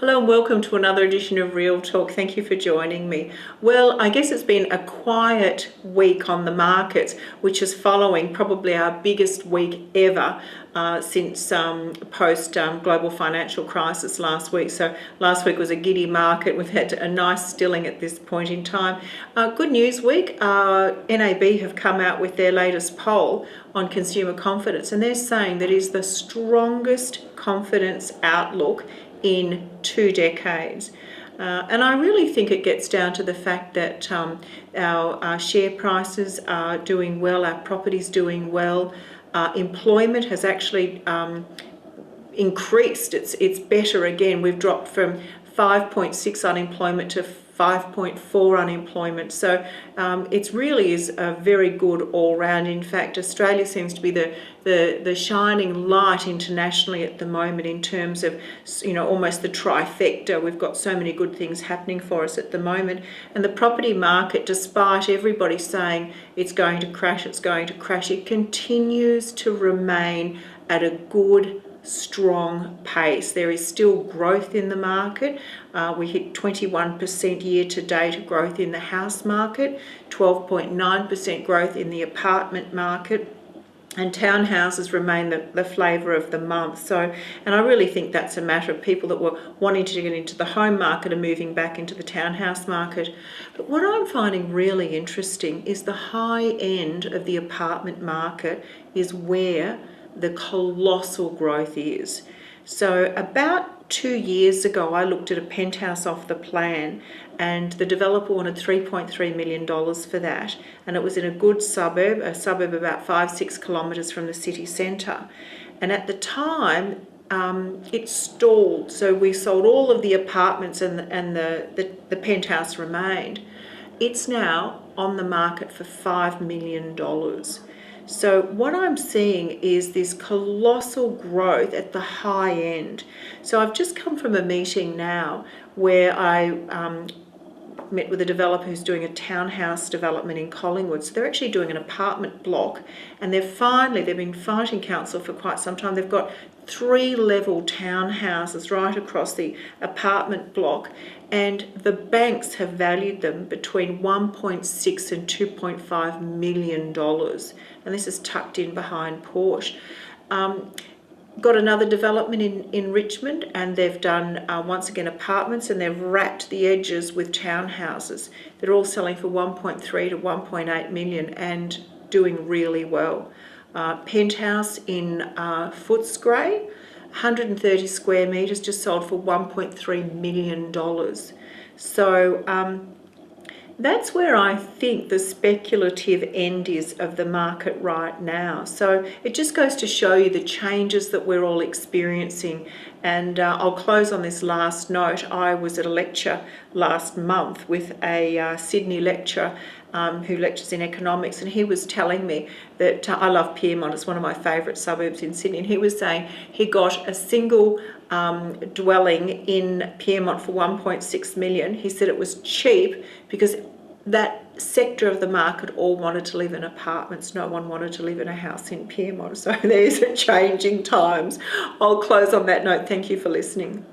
Hello and welcome to another edition of Real Talk. Thank you for joining me. Well, I guess it's been a quiet week on the markets, which is following probably our biggest week ever since post global financial crisis last week. So last week was a giddy market. We've had a nice stilling at this point in time. Good news week. NAB have come out with their latest poll on consumer confidence, and they're saying that is the strongest confidence outlook in 2 decades. And I really think it gets down to the fact that our share prices are doing well, our property's doing well, employment has actually increased. It's better again. We've dropped from 5.6 unemployment to 5.4 unemployment. So it really is a very good all round. In fact, Australia seems to be the shining light internationally at the moment in terms of, almost the trifecta. We've got so many good things happening for us at the moment. And the property market, despite everybody saying it's going to crash, it continues to remain at a good, strong pace. There is still growth in the market. We hit 21% year to date growth in the house market, 12.9% growth in the apartment market, and townhouses remain the flavour of the month. So, and I really think that's a matter of people that were wanting to get into the home market are moving back into the townhouse market. But what I'm finding really interesting is the high end of the apartment market is where the colossal growth is. So about 2 years ago, I looked at a penthouse off the plan, and the developer wanted $3.3 million for that, and it was in a good suburb, about 5-6 kilometres from the city centre. And at the time, it stalled, so we sold all of the apartments and the penthouse remained. It's now on the market for $5 million. So what I'm seeing is this colossal growth at the high end. So I've just come from a meeting now where I met with a developer who's doing a townhouse development in Collingwood. So they're actually doing an apartment block, and they've been fighting council for quite some time. They've got 3-level townhouses right across the apartment block, and the banks have valued them between $1.6 and $2.5 million. And this is tucked in behind Porsche. Got another development in Richmond, and they've done once again apartments, and they've wrapped the edges with townhouses. They're all selling for 1.3 to 1.8 million and doing really well. Penthouse in Footscray, 130 square metres, just sold for $1.3 million. So that's where I think the speculative end is of the market right now. So it just goes to show you the changes that we're all experiencing. And I'll close on this last note. I was at a lecture last month with a Sydney lecturer who lectures in economics, and he was telling me that I love Pyrmont. It's one of my favourite suburbs in Sydney, and he was saying he got a single dwelling in Pyrmont for 1.6 million. He said it was cheap because that sector of the market all wanted to live in apartments. No one wanted to live in a house in Pyrmont. So there's a changing times. I'll close on that note. Thank you for listening.